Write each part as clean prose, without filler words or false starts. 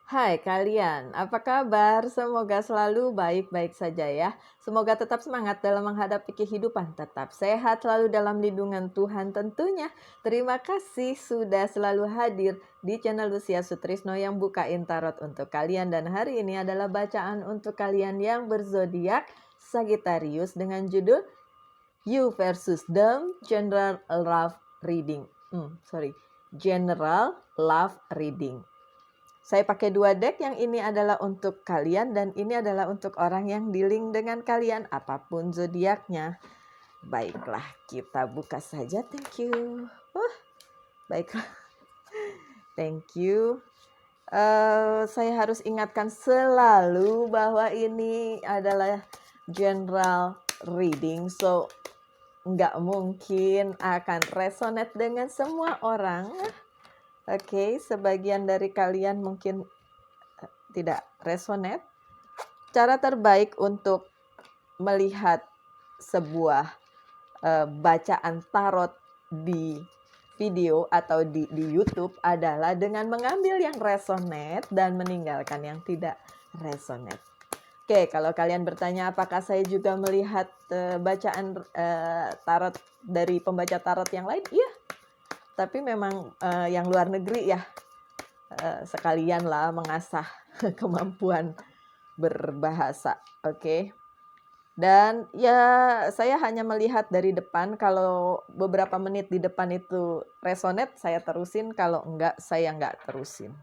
Hai kalian, apa kabar? Semoga selalu baik-baik saja ya. Semoga tetap semangat dalam menghadapi kehidupan, tetap sehat selalu dalam lindungan Tuhan tentunya. Terima kasih sudah selalu hadir di channel Lucia Sutrisno yang bukain tarot untuk kalian. Dan hari ini adalah bacaan untuk kalian yang berzodiak Sagittarius dengan judul You versus Them General Love Reading. General Love Reading. Saya pakai 2 deck, yang ini adalah untuk kalian dan ini adalah untuk orang yang dealing dengan kalian, apapun zodiaknya. Baiklah, kita buka saja. Thank you. Baiklah. Thank you. Saya harus ingatkan selalu bahwa ini adalah general reading, so nggak mungkin akan resonate dengan semua orang. Oke, sebagian dari kalian mungkin tidak resonate. Cara terbaik untuk melihat sebuah bacaan tarot di video atau di YouTube adalah dengan mengambil yang resonate dan meninggalkan yang tidak resonate. Oke, kalau kalian bertanya apakah saya juga melihat bacaan tarot dari pembaca tarot yang lain? Iya, tapi memang yang luar negeri ya, sekalian lah mengasah kemampuan berbahasa. Oke. Dan ya saya hanya melihat dari depan, kalau beberapa menit di depan itu resonate saya terusin, kalau enggak saya enggak terusin.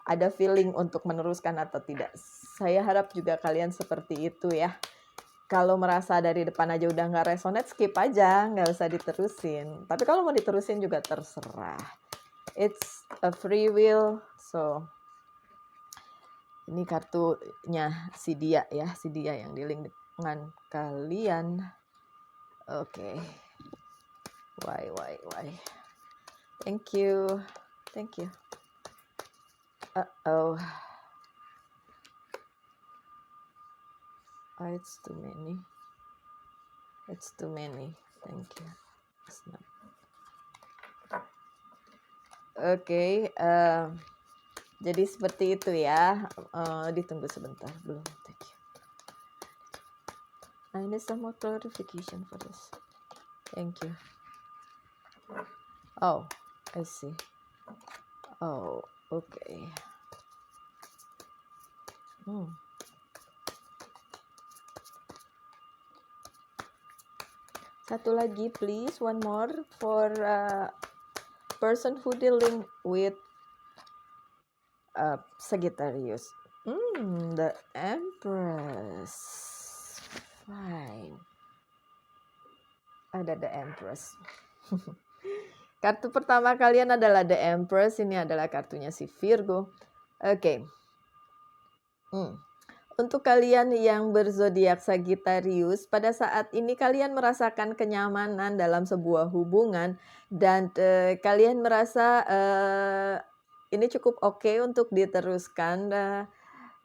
Ada feeling untuk meneruskan atau tidak. Saya harap juga kalian seperti itu ya. Kalau merasa dari depan aja udah nggak resonate, skip aja, nggak usah diterusin. Tapi kalau mau diterusin juga terserah. It's a free will, so ini kartunya si dia ya, si dia yang dealing dengan kalian. Oke. Why. Thank you. Oh, it's too many. Thank you. Oke, jadi seperti itu ya. Ditunggu sebentar, belum. Thank you. I need some more clarification for this. Thank you. Oh, I see. Oh, okay. Satu lagi please, one more for person who dealing with Sagittarius. The Empress. Fine. Ada The Empress. Kartu pertama kalian adalah The Empress. Ini adalah kartunya si Virgo. Oke. Untuk kalian yang berzodiak Sagittarius, pada saat ini kalian merasakan kenyamanan dalam sebuah hubungan dan kalian merasa ini cukup oke untuk diteruskan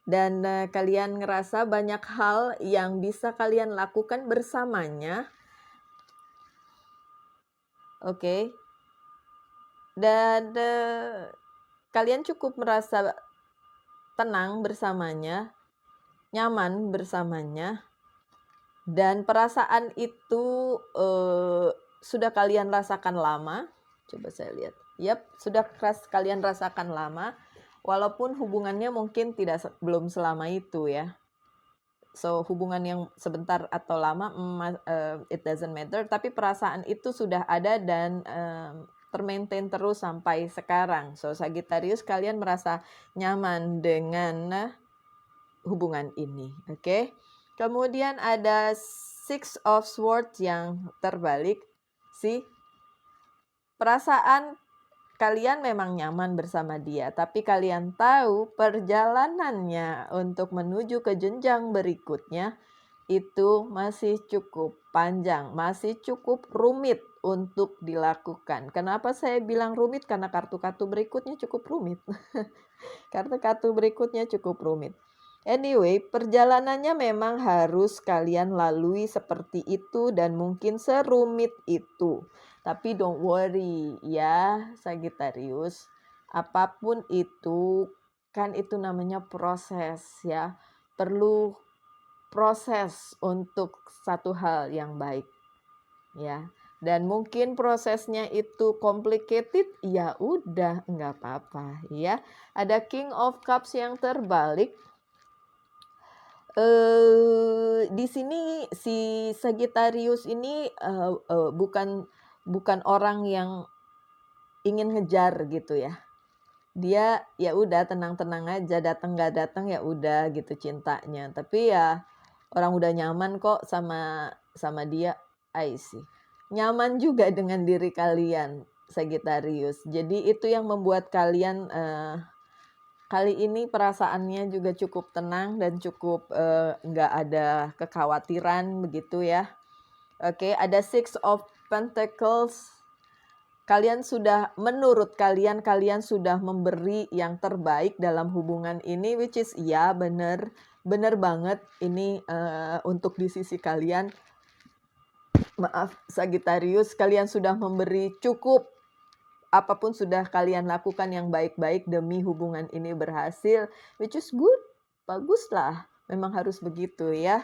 dan kalian ngerasa banyak hal yang bisa kalian lakukan bersamanya. Oke. Dan kalian cukup merasa tenang bersamanya, nyaman bersamanya, dan perasaan itu sudah kalian rasakan lama. Coba saya lihat. Sudah kalian rasakan lama, walaupun hubungannya mungkin belum selama itu ya. So hubungan yang sebentar atau lama, it doesn't matter. Tapi perasaan itu sudah ada dan termaintain terus sampai sekarang. So Sagittarius, kalian merasa nyaman dengan hubungan ini, oke? Kemudian ada Six of Swords yang terbalik. Perasaan kalian memang nyaman bersama dia, tapi kalian tahu perjalanannya untuk menuju ke jenjang berikutnya itu masih cukup panjang, masih cukup rumit untuk dilakukan. Kenapa saya bilang rumit? Karena kartu-kartu berikutnya cukup rumit. Kartu-kartu berikutnya cukup rumit. Anyway, perjalanannya memang harus kalian lalui seperti itu dan mungkin serumit itu. Tapi don't worry ya Sagittarius, apapun itu kan itu namanya proses ya. Perlu proses untuk satu hal yang baik ya. Dan mungkin prosesnya itu complicated, ya udah nggak apa-apa ya. Ada King of Cups yang terbalik. Di sini si Sagittarius ini bukan orang yang ingin ngejar gitu ya. Dia ya udah tenang-tenang aja, datang nggak datang ya udah gitu cintanya. Tapi ya orang udah nyaman kok sama dia, I see. Nyaman juga dengan diri kalian, Sagittarius. Jadi itu yang membuat kalian kali ini perasaannya juga cukup tenang dan cukup nggak ada kekhawatiran begitu ya. Oke, ada Six of Pentacles. Menurut kalian sudah memberi yang terbaik dalam hubungan ini, which is ya bener banget ini untuk di sisi kalian. Maaf Sagittarius, kalian sudah memberi cukup. Apapun sudah kalian lakukan yang baik-baik demi hubungan ini berhasil, which is good, baguslah, memang harus begitu ya.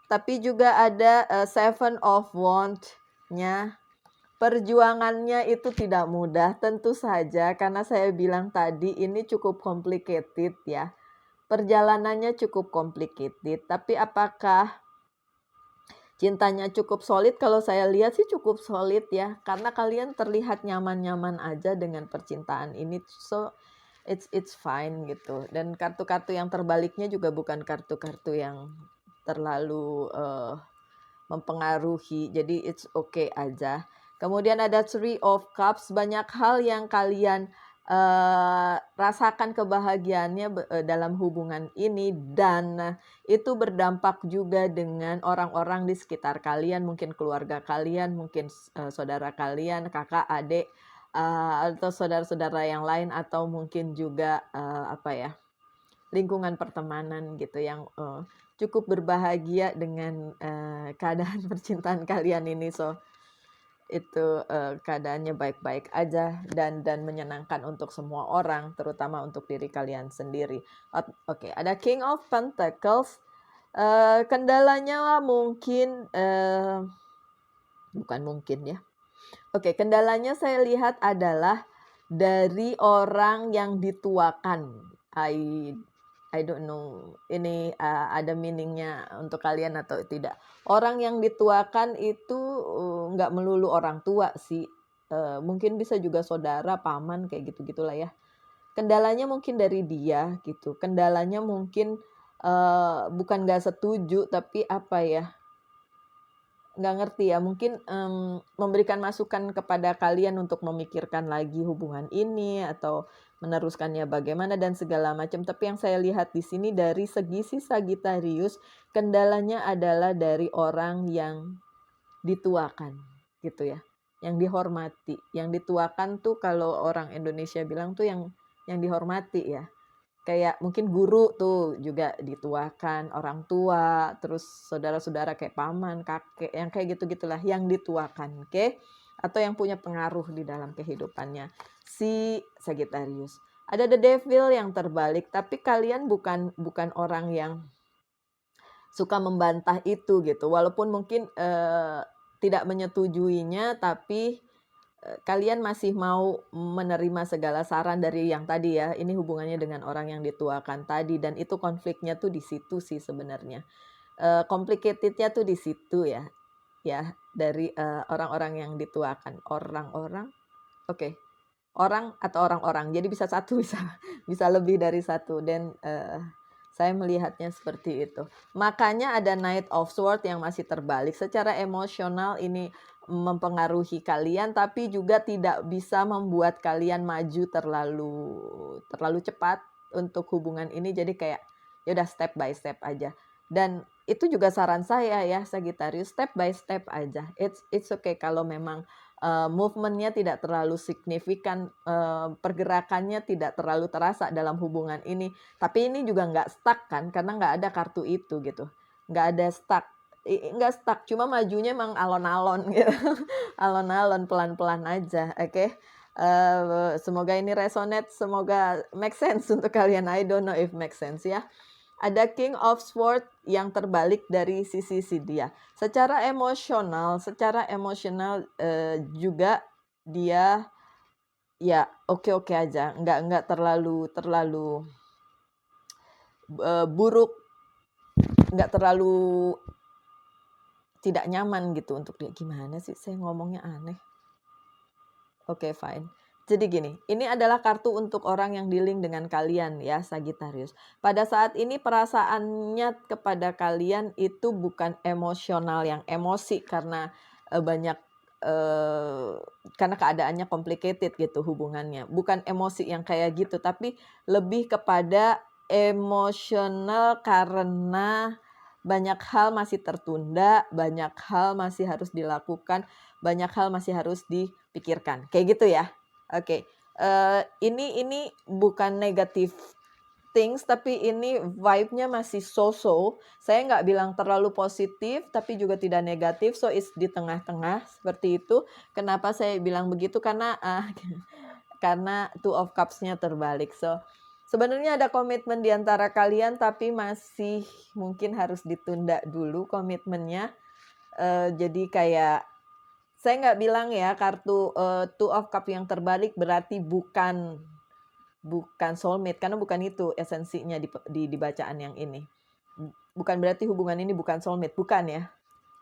Tapi juga ada Seven of Wands-nya. Perjuangannya itu tidak mudah, tentu saja, karena saya bilang tadi ini cukup complicated ya. Perjalanannya cukup complicated, tapi apakah cintanya cukup solid? Kalau saya lihat sih cukup solid ya, karena kalian terlihat nyaman-nyaman aja dengan percintaan ini, so it's fine gitu. Dan kartu-kartu yang terbaliknya juga bukan kartu-kartu yang terlalu mempengaruhi, jadi it's okay aja. Kemudian ada Three of Cups, banyak hal yang kalian rasakan kebahagiaannya dalam hubungan ini, dan itu berdampak juga dengan orang-orang di sekitar kalian, mungkin keluarga kalian, mungkin saudara kalian, kakak, adik, atau saudara-saudara yang lain, atau mungkin juga lingkungan pertemanan gitu yang cukup berbahagia dengan keadaan percintaan kalian ini. So itu keadaannya baik-baik aja dan menyenangkan untuk semua orang, terutama untuk diri kalian sendiri. Oke, ada King of Pentacles. Kendalanya mungkin bukan mungkin ya. Oke, kendalanya saya lihat adalah dari orang yang dituakan. I don't know ini ada meaningnya untuk kalian atau tidak. Orang yang dituakan itu nggak melulu orang tua sih. Mungkin bisa juga saudara, paman, kayak gitu-gitulah ya. Kendalanya mungkin dari dia gitu. Kendalanya mungkin bukan nggak setuju, tapi apa ya, nggak ngerti ya, mungkin memberikan masukan kepada kalian untuk memikirkan lagi hubungan ini atau meneruskannya bagaimana dan segala macam. Tapi yang saya lihat di sini dari segi si Sagittarius, kendalanya adalah dari orang yang dituakan gitu ya, yang dihormati. Yang dituakan tuh kalau orang Indonesia bilang tuh yang dihormati ya. Kayak mungkin guru tuh juga dituakan, orang tua, terus saudara-saudara kayak paman, kakek, yang kayak gitu-gitulah yang dituakan, oke? Atau yang punya pengaruh di dalam kehidupannya si Sagittarius. Ada The Devil yang terbalik, tapi kalian bukan orang yang suka membantah itu gitu. Walaupun mungkin tidak menyetujuinya, tapi kalian masih mau menerima segala saran dari yang tadi ya. Ini hubungannya dengan orang yang dituakan tadi, dan itu konfliknya tuh di situ sih sebenarnya. Complicatednya tuh di situ ya. Ya, dari orang-orang yang dituakan. Orang-orang. Oke. Orang atau orang-orang. Jadi bisa satu, bisa lebih dari satu, dan saya melihatnya seperti itu. Makanya ada Knight of Swords yang masih terbalik. Secara emosional ini mempengaruhi kalian, tapi juga tidak bisa membuat kalian maju terlalu cepat untuk hubungan ini. Jadi kayak ya udah step by step aja. Dan itu juga saran saya ya Sagittarius, step by step aja. It's okay kalau memang movementnya tidak terlalu signifikan, pergerakannya tidak terlalu terasa dalam hubungan ini. Tapi ini juga nggak stuck kan, karena nggak ada kartu itu gitu. Nggak ada stuck. Nggak stuck, cuma majunya emang alon-alon gitu. Alon-alon, pelan-pelan aja, oke? Semoga ini resonate, semoga make sense untuk kalian. I don't know if make sense ya. Ada King of Swords yang terbalik dari sisi si dia. Secara emosional juga dia ya oke-oke aja, nggak terlalu buruk, nggak terlalu tidak nyaman gitu untuk dia. Gimana sih saya ngomongnya aneh? Oke, fine. Jadi gini, ini adalah kartu untuk orang yang dealing dengan kalian ya, Sagittarius. Pada saat ini perasaannya kepada kalian itu bukan emosional yang emosi karena banyak karena keadaannya complicated gitu hubungannya. Bukan emosi yang kayak gitu, tapi lebih kepada emosional karena banyak hal masih tertunda, banyak hal masih harus dilakukan, banyak hal masih harus dipikirkan. Kayak gitu ya. Oke. Ini bukan negatif things, tapi ini vibe-nya masih so-so. Saya nggak bilang terlalu positif, tapi juga tidak negatif. So, it's di tengah-tengah seperti itu. Kenapa saya bilang begitu? Karena karena Two of Cups-nya terbalik. So, sebenarnya ada komitmen di antara kalian, tapi masih mungkin harus ditunda dulu komitmennya. Jadi kayak saya nggak bilang ya kartu Two of Cups yang terbalik berarti bukan soulmate, karena bukan itu esensinya di bacaan yang ini. Bukan berarti hubungan ini bukan soulmate, bukan ya.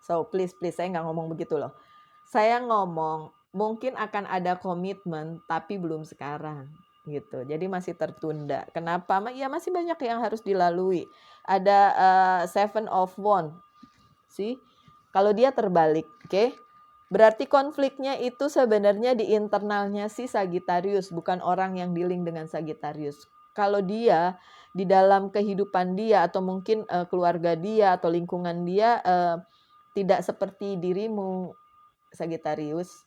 So please saya nggak ngomong begitu loh. Saya ngomong mungkin akan ada komitmen tapi belum sekarang gitu. Jadi masih tertunda. Kenapa? Ya masih banyak yang harus dilalui. Ada Seven of Wands. See? Kalau dia terbalik, oke? Berarti konfliknya itu sebenarnya di internalnya si Sagittarius, bukan orang yang dealing dengan Sagittarius. Kalau dia di dalam kehidupan dia atau mungkin keluarga dia atau lingkungan dia tidak seperti dirimu Sagittarius,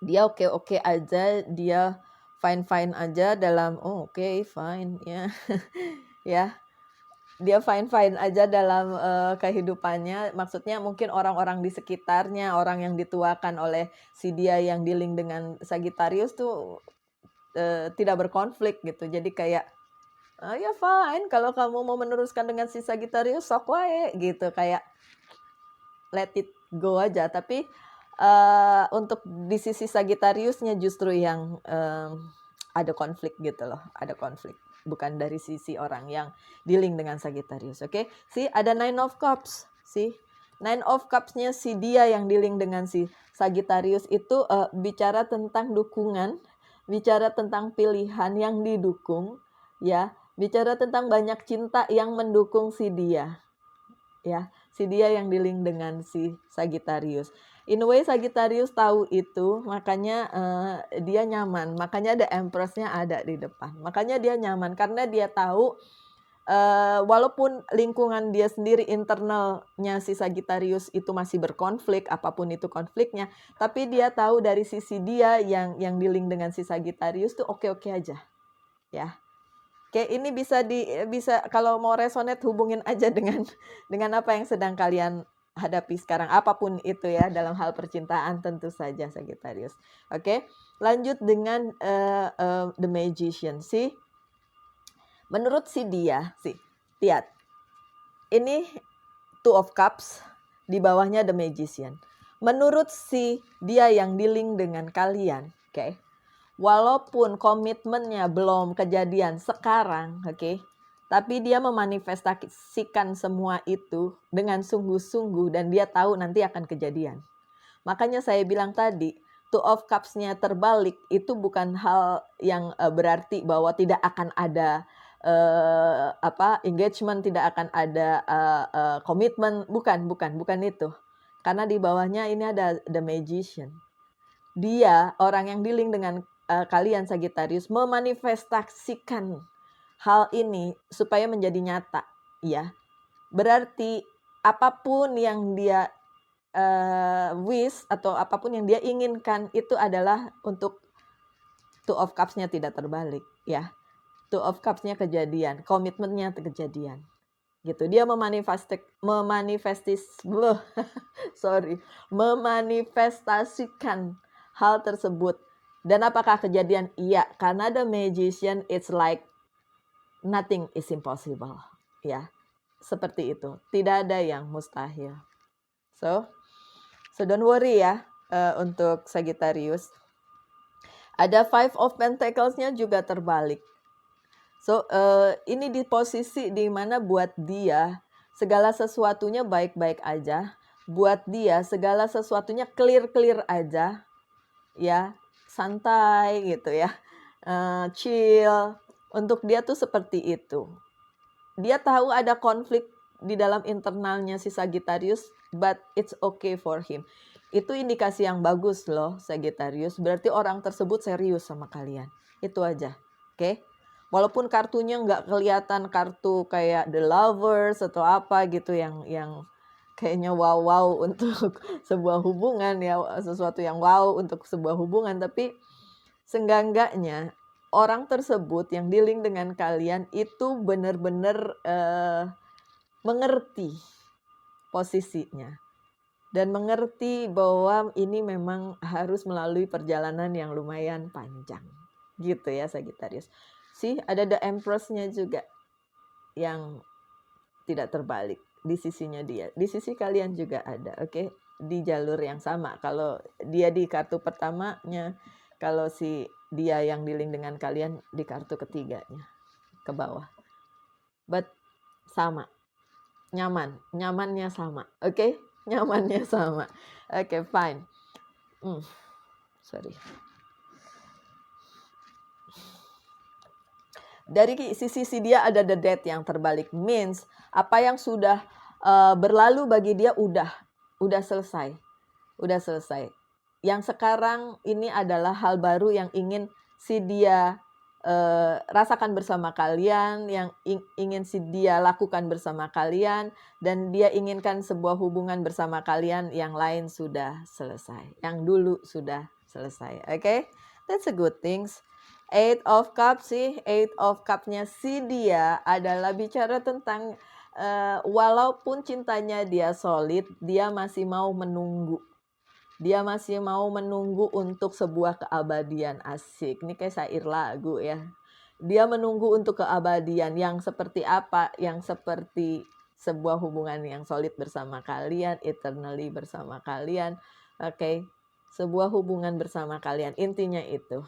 dia oke-oke aja, dia fine-fine aja dalam fine ya. Ya. Dia fine-fine aja dalam kehidupannya. Maksudnya mungkin orang-orang di sekitarnya, orang yang dituakan oleh si dia yang dealing dengan Sagittarius tuh tidak berkonflik gitu. Jadi kayak ya fine, kalau kamu mau meneruskan dengan si Sagittarius sok wae gitu, kayak let it go aja. Tapi untuk di sisi Sagittariusnya justru yang ada konflik gitu loh, ada konflik. Bukan dari sisi orang yang dealing dengan Sagittarius, oke? See, ada Nine of Cups, see? Nine of Cups-nya si dia yang dealing dengan si Sagittarius itu bicara tentang dukungan, bicara tentang pilihan yang didukung, ya, bicara tentang banyak cinta yang mendukung si dia, ya, si dia yang dealing dengan si Sagittarius. In a way Sagittarius tahu itu, makanya dia nyaman. Makanya ada Empress-nya ada di depan. Makanya dia nyaman karena dia tahu walaupun lingkungan dia sendiri internalnya si Sagittarius itu masih berkonflik, apapun itu konfliknya, tapi dia tahu dari sisi dia yang dealing dengan si Sagittarius tuh oke-oke aja. Ya. Oke, ini bisa kalau mau resonate hubungin aja dengan apa yang sedang kalian hadapi sekarang, apapun itu ya, dalam hal percintaan tentu saja Sagittarius. Oke, lanjut dengan The Magician sih. Menurut si dia sih, lihat. Ini Two of Cups, di bawahnya The Magician. Menurut si dia yang dealing dengan kalian, oke. Walaupun komitmennya belum kejadian sekarang, oke, tapi dia memanifestasikan semua itu dengan sungguh-sungguh dan dia tahu nanti akan kejadian. Makanya saya bilang tadi, Two of Cups-nya terbalik itu bukan hal yang berarti bahwa tidak akan ada engagement, tidak akan ada komitmen, bukan itu. Karena di bawahnya ini ada The Magician. Dia orang yang dealing dengan kalian Sagittarius memanifestasikan hal ini supaya menjadi nyata, ya. Berarti apapun yang dia wish atau apapun yang dia inginkan itu adalah untuk Two of Cups-nya tidak terbalik, ya. Two of Cups-nya kejadian, komitmennya kejadian. Gitu. Dia memanifestasikan hal tersebut Dan apakah kejadian? Iya, karena the magician it's like nothing is impossible. Ya, seperti itu. Tidak ada yang mustahil. So don't worry ya untuk Sagittarius. Ada Five of Pentacles-nya juga terbalik. So ini di posisi di mana buat dia segala sesuatunya baik-baik aja. Buat dia segala sesuatunya clear-clear aja. Ya, santai gitu ya. Chill. Untuk dia tuh seperti itu. Dia tahu ada konflik di dalam internalnya si Sagittarius, but it's okay for him. Itu indikasi yang bagus loh Sagittarius. Berarti orang tersebut serius sama kalian. Itu aja. Oke? Walaupun kartunya nggak kelihatan kartu kayak The Lovers atau apa gitu yang kayaknya wow untuk sebuah hubungan ya, sesuatu yang wow untuk sebuah hubungan, tapi seenggak-enggaknya orang tersebut yang dealing dengan kalian itu benar-benar mengerti posisinya dan mengerti bahwa ini memang harus melalui perjalanan yang lumayan panjang gitu ya Sagittarius. Ada The Empress-nya juga yang tidak terbalik di sisinya dia. Di sisi kalian juga ada, oke? Di jalur yang sama. Kalau dia di kartu pertamanya, kalau dia yang dealing dengan kalian di kartu ketiganya ke bawah. But sama. Nyamannya sama. Oke? Nyamannya sama. Oke, fine. Sorry. Dari sisi dia ada the death yang terbalik, means apa yang sudah berlalu bagi dia udah selesai. Udah selesai. Yang sekarang ini adalah hal baru yang ingin dia rasakan bersama kalian, yang ingin dia lakukan bersama kalian, dan dia inginkan sebuah hubungan bersama kalian. Yang lain sudah selesai, yang dulu sudah selesai. Oke? That's a good things. Eight of Cups Eight of Cups-nya dia adalah bicara tentang walaupun cintanya dia solid, dia masih mau menunggu. Dia masih mau menunggu untuk sebuah keabadian. Asik. Ini kayak syair lagu ya. Dia menunggu untuk keabadian yang seperti apa? Yang seperti sebuah hubungan yang solid bersama kalian, eternally bersama kalian. Oke. Sebuah hubungan bersama kalian. Intinya itu.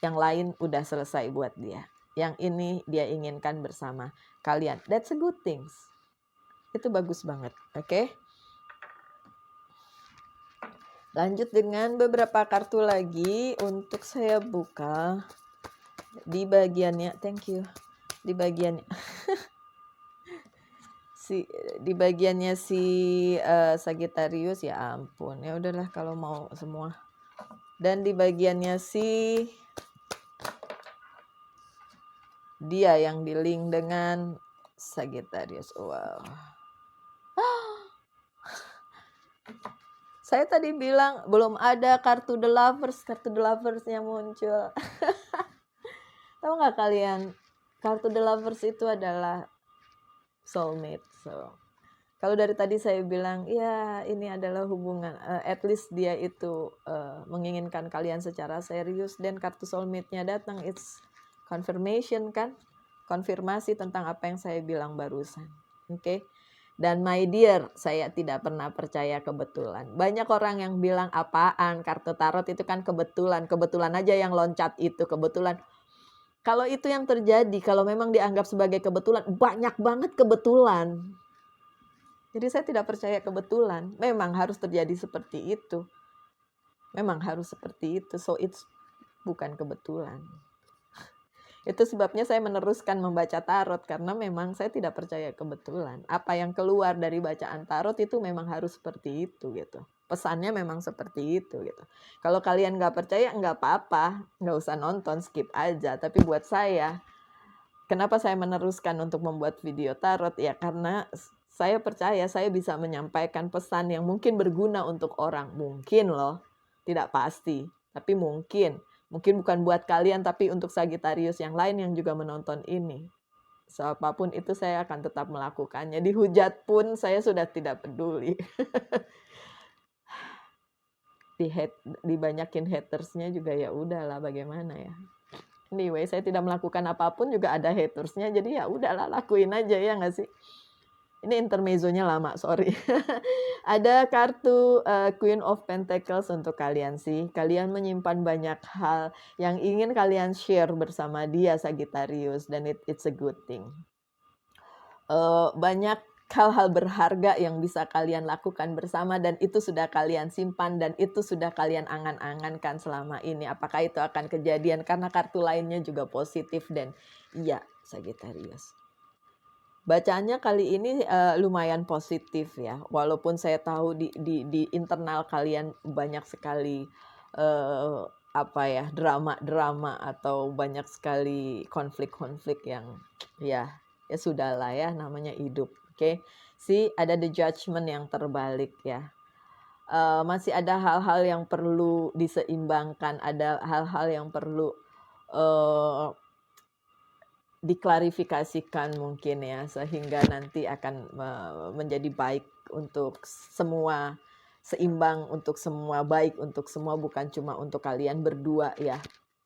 Yang lain udah selesai buat dia. Yang ini dia inginkan bersama kalian. That's a good things. Itu bagus banget. Oke. Lanjut dengan beberapa kartu lagi untuk saya buka. Di bagiannya, thank you. Di bagiannya di bagiannya Sagittarius, ya ampun. Ya udahlah kalau mau semua. Dan di bagiannya dia yang di-link dengan Sagittarius. Wow. Saya tadi bilang belum ada kartu The Lovers. Kartu The Lovers-nya muncul. Tahu nggak kalian? Kartu The Lovers itu adalah soulmate. So, kalau dari tadi saya bilang, ya ini adalah hubungan. At least dia itu menginginkan kalian secara serius. Dan kartu soulmate-nya datang. It's confirmation kan, konfirmasi tentang apa yang saya bilang barusan. Oke. Dan my dear, saya tidak pernah percaya kebetulan. Banyak orang yang bilang apaan, kartu tarot itu kan kebetulan aja yang loncat itu kebetulan. Kalau itu yang terjadi, kalau memang dianggap sebagai kebetulan, banyak banget kebetulan. Jadi saya tidak percaya kebetulan. Memang harus terjadi seperti itu. Memang harus seperti itu. So it's bukan kebetulan. Itu sebabnya saya meneruskan membaca tarot, karena memang saya tidak percaya kebetulan. Apa yang keluar dari bacaan tarot itu memang harus seperti itu gitu. Pesannya memang seperti itu gitu. Kalau kalian nggak percaya nggak apa-apa, nggak usah nonton, skip aja. Tapi buat saya, kenapa saya meneruskan untuk membuat video tarot? Ya karena saya percaya saya bisa menyampaikan pesan yang mungkin berguna untuk orang. Mungkin loh, tidak pasti, tapi mungkin. Mungkin bukan buat kalian, tapi untuk Sagittarius yang lain yang juga menonton ini. So, apapun itu saya akan tetap melakukannya. Dihujat pun saya sudah tidak peduli. dibanyakin hatersnya juga ya udahlah, bagaimana ya. Anyway, saya tidak melakukan apapun juga ada hatersnya, jadi ya udahlah, lakuin aja, ya nggak sih? Ini intermezzonya lama, sorry. Ada kartu Queen of Pentacles untuk kalian sih. Kalian menyimpan banyak hal yang ingin kalian share bersama dia, Sagittarius, dan it's a good thing. Banyak hal-hal berharga yang bisa kalian lakukan bersama, dan itu sudah kalian simpan, dan itu sudah kalian angan-angankan selama ini. Apakah itu akan kejadian? Karena kartu lainnya juga positif, dan iya, Sagittarius. Bacaannya kali ini lumayan positif ya, walaupun saya tahu di internal kalian banyak sekali drama-drama atau banyak sekali konflik-konflik yang ya sudahlah ya, namanya hidup. Oke. Ada the judgment yang terbalik ya. Masih ada hal-hal yang perlu diseimbangkan, ada hal-hal yang perlu diklarifikasikan mungkin ya, sehingga nanti akan menjadi baik untuk semua, seimbang untuk semua, baik untuk semua, bukan cuma untuk kalian berdua ya,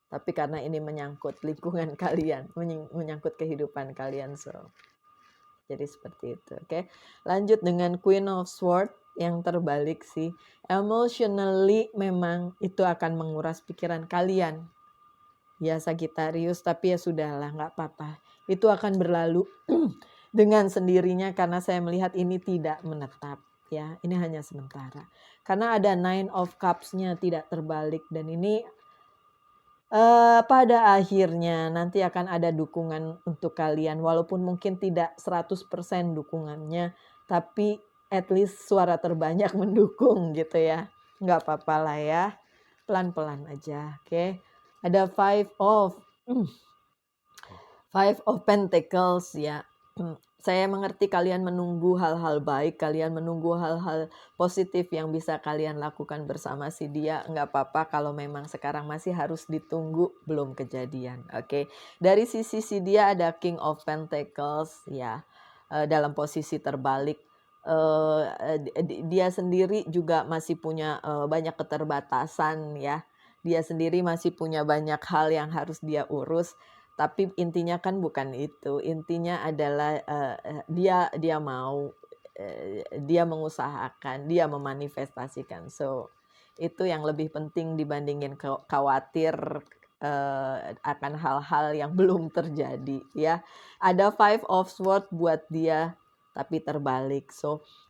tapi karena ini menyangkut lingkungan kalian, menyangkut kehidupan kalian. Jadi seperti itu. Oke. Lanjut dengan Queen of Swords yang terbalik sih. Emotionally memang itu akan menguras pikiran kalian, ya Sagittarius, tapi ya sudahlah, nggak apa-apa. Itu akan berlalu dengan sendirinya, karena saya melihat ini tidak menetap ya. Ini hanya sementara. Karena ada Nine of Cups-nya tidak terbalik, dan ini pada akhirnya nanti akan ada dukungan untuk kalian, walaupun mungkin tidak 100% dukungannya, tapi at least suara terbanyak mendukung gitu ya. Nggak apa-apa lah ya, pelan-pelan aja. Oke. Ada Five of Pentacles ya. Saya mengerti kalian menunggu hal-hal baik, kalian menunggu hal-hal positif yang bisa kalian lakukan bersama si dia. Nggak apa-apa kalau memang sekarang masih harus ditunggu, belum kejadian. Oke. Dari sisi si dia ada King of Pentacles ya, dalam posisi terbalik. Dia sendiri juga masih punya banyak keterbatasan ya. Dia sendiri masih punya banyak hal yang harus dia urus, tapi intinya kan bukan itu. Intinya adalah dia mau, dia mengusahakan, dia memanifestasikan. Itu yang lebih penting dibandingin khawatir akan hal-hal yang belum terjadi ya. Ada Five of Swords buat dia, tapi terbalik.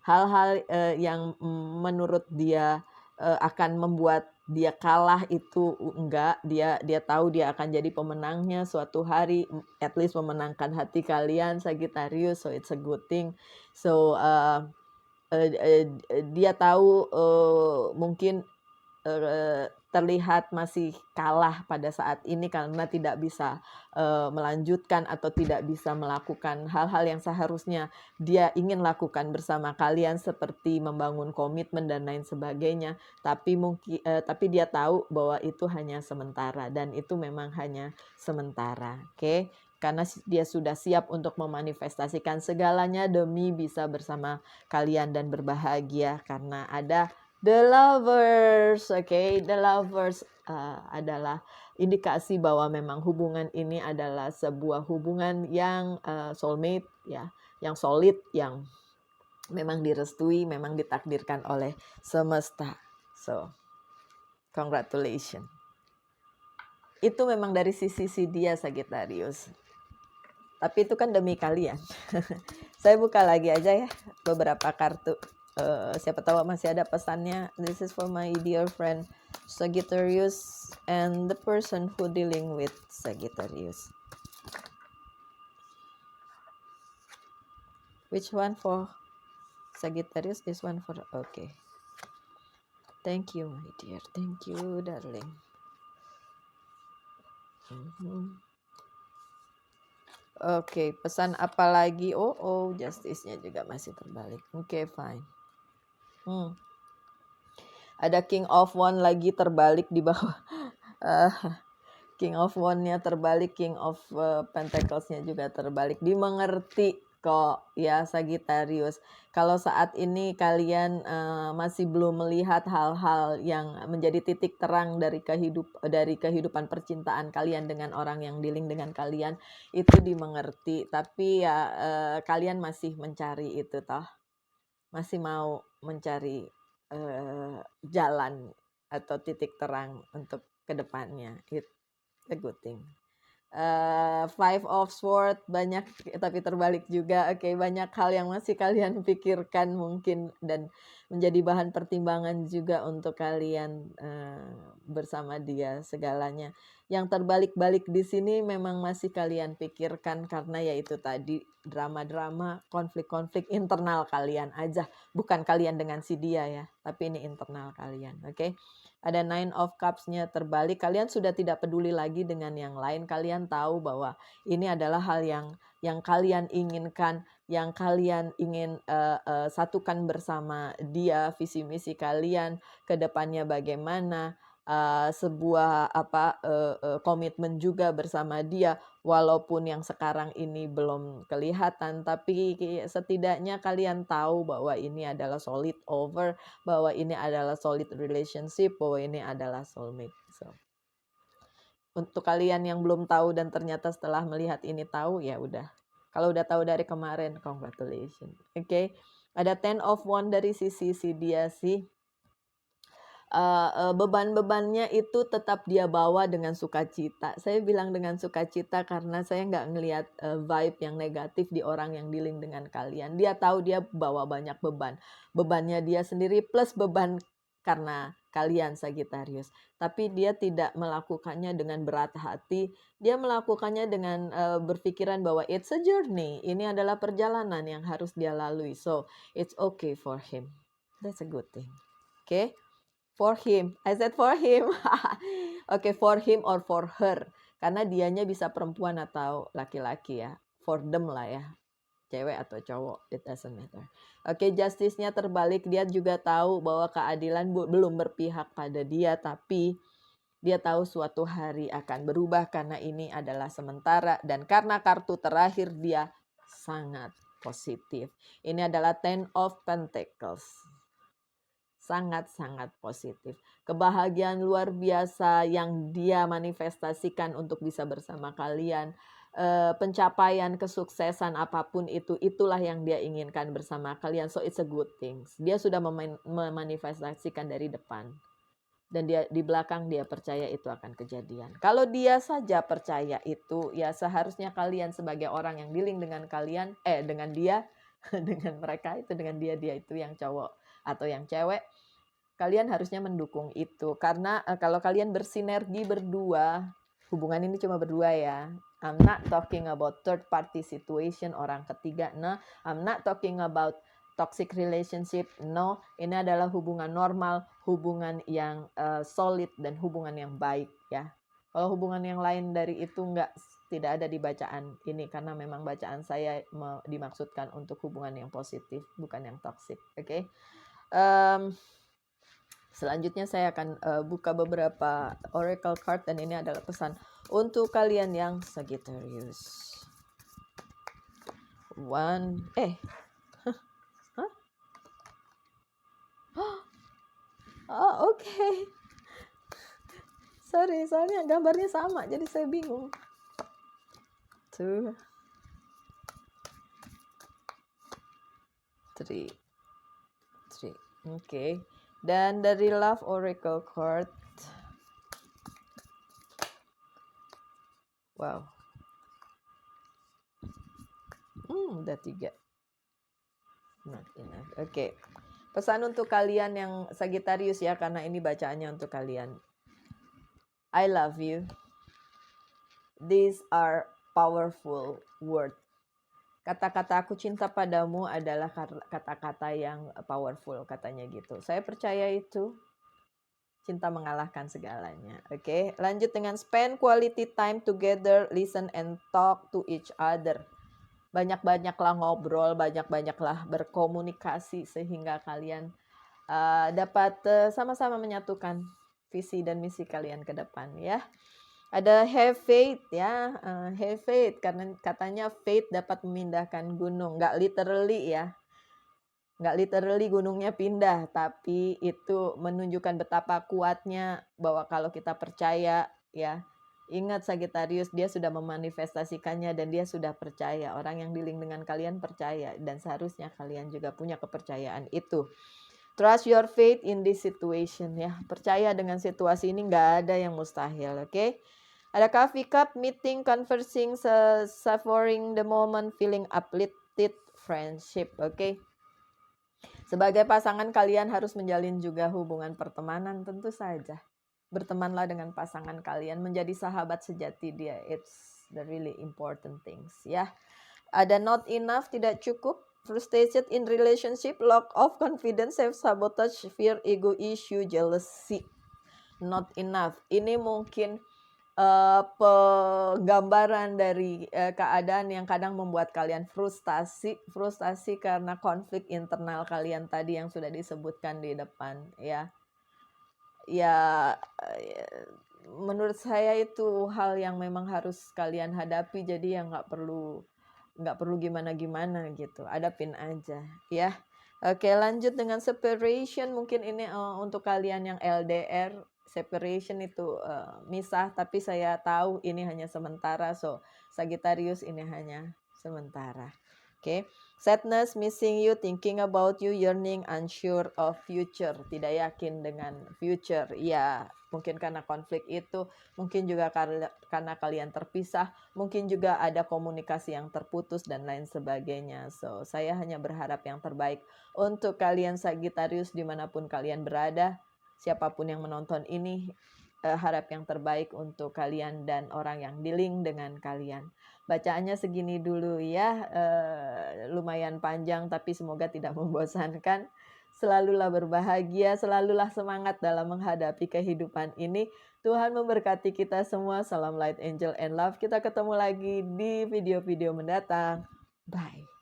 Hal-hal yang menurut dia akan membuat dia kalah itu enggak, dia tahu dia akan jadi pemenangnya suatu hari, at least memenangkan hati kalian Sagittarius, it's a good thing. Dia tahu mungkin terlihat masih kalah pada saat ini karena tidak bisa melanjutkan atau tidak bisa melakukan hal-hal yang seharusnya dia ingin lakukan bersama kalian, seperti membangun komitmen dan lain sebagainya. Tapi dia tahu bahwa itu hanya sementara, dan itu memang hanya sementara. Oke? Karena dia sudah siap untuk memanifestasikan segalanya demi bisa bersama kalian dan berbahagia, karena ada The Lovers. Oke, The Lovers adalah indikasi bahwa memang hubungan ini adalah sebuah hubungan yang soulmate ya, yang solid, yang memang direstui, memang ditakdirkan oleh semesta. Congratulations. Itu memang dari sisi dia Sagittarius. Tapi itu kan demi kalian. Saya buka lagi aja ya beberapa kartu. Siapa tahu masih ada pesannya. This is for my dear friend Sagittarius and the person who dealing with Sagittarius. Which one for Sagittarius? This one for, okay. Thank you my dear, thank you darling. Oke, pesan apa lagi? Justice-nya juga masih terbalik. Oke, fine. Ada King of Wands lagi terbalik di bawah. King of Wands-nya terbalik, King of Pentacles-nya juga terbalik. Dimengerti kok ya Sagittarius. Kalau saat ini kalian masih belum melihat hal-hal yang menjadi titik terang dari kehidupan percintaan kalian dengan orang yang dealing dengan kalian, itu dimengerti. Tapi ya kalian masih mencari itu toh. Masih mau mencari jalan atau titik terang untuk kedepannya. It's a good thing. Five of Swords banyak tapi terbalik juga. Oke, banyak hal yang masih kalian pikirkan mungkin dan menjadi bahan pertimbangan juga untuk kalian bersama dia segalanya. Yang terbalik-balik di sini memang masih kalian pikirkan karena yaitu tadi drama-drama, konflik-konflik internal kalian aja, bukan kalian dengan si dia ya, tapi ini internal kalian. Oke. Ada Nine of Cups-nya terbalik, kalian sudah tidak peduli lagi dengan yang lain. Kalian tahu bahwa ini adalah hal yang kalian inginkan, yang kalian ingin satukan bersama dia, visi misi kalian ke depannya bagaimana, sebuah komitmen juga bersama dia. Walaupun yang sekarang ini belum kelihatan, tapi setidaknya kalian tahu bahwa ini adalah solid over, bahwa ini adalah solid relationship, bahwa ini adalah soulmate. So, untuk kalian yang belum tahu dan ternyata setelah melihat ini tahu, ya udah. Kalau udah tahu dari kemarin, congratulations. Oke. Ada 10 of Wands dari sisi si dia sih. Beban-bebannya itu tetap dia bawa dengan sukacita. Saya bilang dengan sukacita karena saya nggak ngelihat vibe yang negatif di orang yang dealing dengan kalian. Dia tahu dia bawa banyak beban. Bebannya dia sendiri plus beban karena kalian Sagittarius. Tapi dia tidak melakukannya dengan berat hati. Dia melakukannya dengan berpikiran bahwa it's a journey. Ini adalah perjalanan yang harus dia lalui. So, it's okay for him. That's a good thing. Okay? For him, I said for him. Oke, for him or for her. Karena dianya bisa perempuan atau laki-laki ya. For them lah ya. Cewek atau cowok, it doesn't matter. Oke, justice-nya terbalik. Dia juga tahu bahwa keadilan belum berpihak pada dia. Tapi dia tahu suatu hari akan berubah karena ini adalah sementara. Dan karena kartu terakhir dia sangat positif. Ini adalah Ten of Pentacles. Sangat-sangat positif. Kebahagiaan luar biasa yang dia manifestasikan untuk bisa bersama kalian. Pencapaian kesuksesan apapun itu, itulah yang dia inginkan bersama kalian. So it's a good thing. Dia sudah memanifestasikan dari depan. Dan dia di belakang dia percaya itu akan kejadian. Kalau dia saja percaya itu, ya seharusnya kalian sebagai orang yang dealing dengan kalian, dengan dia, dengan mereka itu, dengan dia itu yang cowok atau yang cewek, kalian harusnya mendukung itu. Karena kalau kalian bersinergi berdua, hubungan ini cuma berdua ya. I'm not talking about third party situation, orang ketiga. No, I'm not talking about toxic relationship. No, ini adalah hubungan normal, hubungan yang solid dan hubungan yang baik ya. Kalau hubungan yang lain dari itu tidak ada di bacaan ini, karena memang bacaan saya dimaksudkan untuk hubungan yang positif, bukan yang toxic. Oke. Selanjutnya saya akan buka beberapa oracle card dan ini adalah pesan untuk kalian yang Sagittarius. Oh, oke. Sorry, soalnya gambarnya sama jadi saya bingung. 2 3 Oke. Dan dari Love Oracle card. Wow. Udah 3. Not enough. Oke. Pesan untuk kalian yang Sagittarius ya, karena ini bacaannya untuk kalian. I love you. These are powerful words. Kata-kata aku cinta padamu adalah kata-kata yang powerful, katanya gitu. Saya percaya itu. Cinta mengalahkan segalanya. Oke, lanjut dengan spend quality time together, listen and talk to each other. Banyak-banyaklah ngobrol, banyak-banyaklah berkomunikasi sehingga kalian dapat sama-sama menyatukan visi dan misi kalian ke depan ya. Ada have faith ya, have faith karena katanya faith dapat memindahkan gunung, nggak literally ya. Nggak literally gunungnya pindah, tapi itu menunjukkan betapa kuatnya bahwa kalau kita percaya ya, ingat Sagittarius dia sudah memanifestasikannya dan dia sudah percaya. Orang yang dealing dengan kalian percaya dan seharusnya kalian juga punya kepercayaan itu. Trust your faith in this situation ya. Percaya dengan situasi ini nggak ada yang mustahil, oke? Ada coffee cup, meeting, conversing, savoring the moment, feeling uplifted, friendship, oke? Sebagai pasangan kalian harus menjalin juga hubungan pertemanan tentu saja. Bertemanlah dengan pasangan kalian, menjadi sahabat sejati dia. It's the really important things ya. Ada not enough, tidak cukup. Frustration in relationship, lack of confidence, self-sabotage, fear, ego issue, jealousy. Not enough. Ini mungkin penggambaran dari keadaan yang kadang membuat kalian frustasi karena konflik internal kalian tadi yang sudah disebutkan di depan ya. Menurut saya itu hal yang memang harus kalian hadapi, jadi ya nggak perlu gimana-gimana gitu, hadapin aja ya. Oke, lanjut dengan separation. Mungkin ini untuk kalian yang LDR. Separation itu misah, tapi saya tahu ini hanya sementara. So, Sagittarius ini hanya sementara. Oke. Sadness, missing you, thinking about you, yearning, unsure of future. Tidak yakin dengan future. Ya, mungkin karena konflik itu, mungkin juga karena kalian terpisah, mungkin juga ada komunikasi yang terputus dan lain sebagainya. So, saya hanya berharap yang terbaik untuk kalian Sagittarius dimanapun kalian berada. Siapapun yang menonton ini, harap yang terbaik untuk kalian dan orang yang dealing dengan kalian. Bacaannya segini dulu ya, lumayan panjang tapi semoga tidak membosankan. Selalulah berbahagia, selalulah semangat dalam menghadapi kehidupan ini. Tuhan memberkati kita semua. Salam light, angel, and love. Kita ketemu lagi di video-video mendatang. Bye.